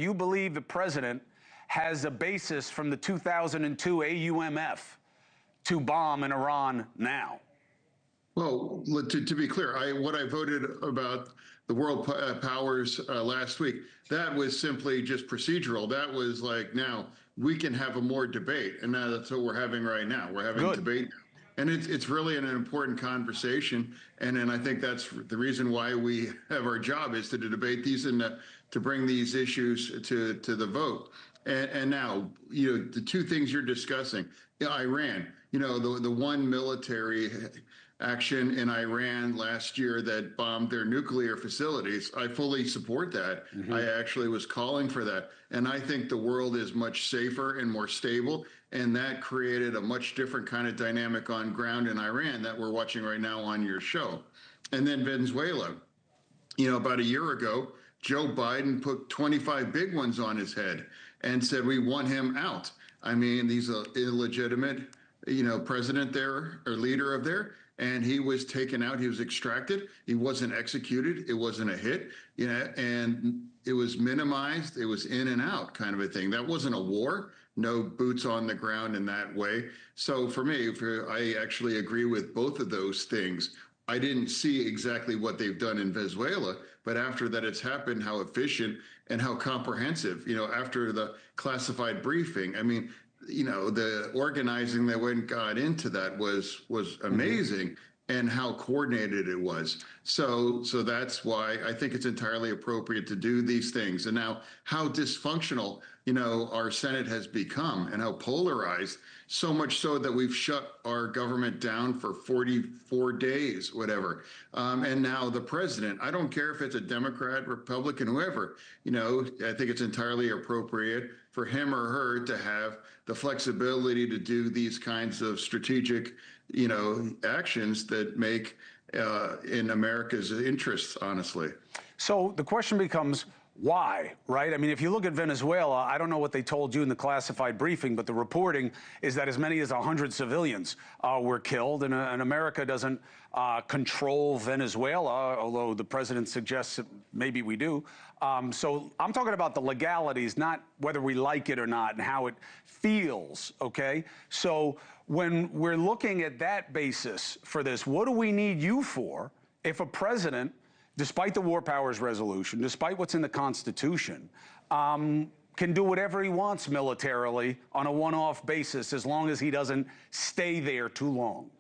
you believe the president has a basis from the 2002 AUMF to bomb in Iran now? Well, to be clear, what I voted about the world powers last week, that was simply just procedural. That was like, now we can have a more debate, and now that's what we're having right now. We're having a debate now. And it's really an important conversation, and I think that's the reason why we have our job, is to debate these and to bring these issues to the vote. And now, the two things you're discussing, Iran, the one military action in Iran last year that bombed their nuclear facilities, I fully support that. I actually was calling for that. And I think the world is much safer and more stable. And that created a much different kind of dynamic on ground in Iran that we're watching right now on your show. And then Venezuela, about a year ago, Joe Biden put 25 big ones on his head and said, we want him out. I mean, he's an illegitimate, president there, or leader of there. And he was taken out. He was extracted. He wasn't executed. It wasn't a hit, and it was minimized. It was in and out kind of a thing. That wasn't a war. No boots on the ground in that way. So for me, I actually agree with both of those things. I didn't see exactly what they've done in Venezuela, but after that it's happened, how efficient and how comprehensive, after the classified briefing. I mean, the organizing that got into that was amazing, and how coordinated it was. So that's why I think it's entirely appropriate to do these things. And now how dysfunctional, our Senate has become, and how polarized, so much so that we've shut our government down for 44 days, whatever. And now the president, I don't care if it's a Democrat, Republican, whoever, I think it's entirely appropriate for him or her to have the flexibility to do these kinds of strategic, actions that make in America's interests, honestly. So the question becomes, why, right? I mean, if you look at Venezuela, I don't know what they told you in the classified briefing, but the reporting is that as many as 100 civilians were killed, and America doesn't control Venezuela, although the president suggests that maybe we do. So I'm talking about the legalities, not whether we like it or not and how it feels, okay? So when we're looking at that basis for this, what do we need you for if a president, despite the War Powers Resolution, despite what's in the Constitution, can do whatever he wants militarily on a one-off basis as long as he doesn't stay there too long?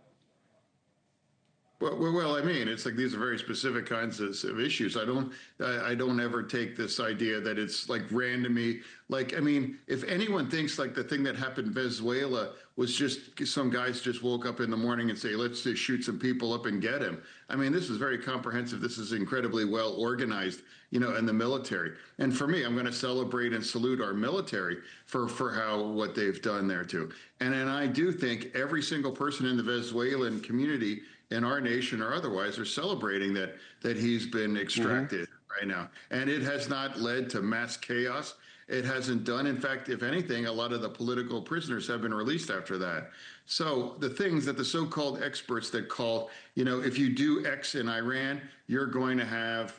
Well, I mean, it's like these are very specific kinds of issues. I don't ever take this idea that it's like randomly. Like, I mean, if anyone thinks like the thing that happened in Venezuela was just some guys just woke up in the morning and say, let's just shoot some people up and get him. I mean, this is very comprehensive. This is incredibly well organized, in the military. And for me, I'm going to celebrate and salute our military for what they've done there too. And I do think every single person in the Venezuelan community, in our nation or otherwise, are celebrating that he's been extracted right now. And it has not led to mass chaos. It hasn't done. In fact, if anything, a lot of the political prisoners have been released after that. So the things that the so-called experts that call, if you do X in Iran, you're going to have,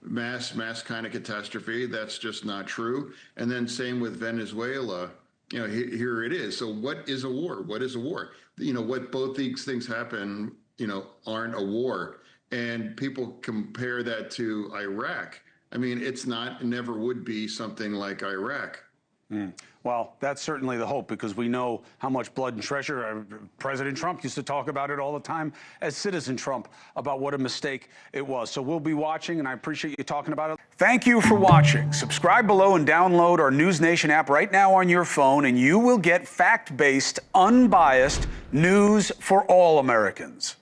mass kind of catastrophe. That's just not true. And then same with Venezuela. Here it is. So what is a war? What is a war? What both these things happen, aren't a war. And people compare that to Iraq. I mean, it's not, never would be something like Iraq. Well, that's certainly the hope, because we know how much blood and treasure. President Trump used to talk about it all the time as Citizen Trump, about what a mistake it was. So we'll be watching, and I appreciate you talking about it. Thank you for watching. Subscribe below and download our NewsNation app right now on your phone, and you will get fact-based, unbiased news for all Americans.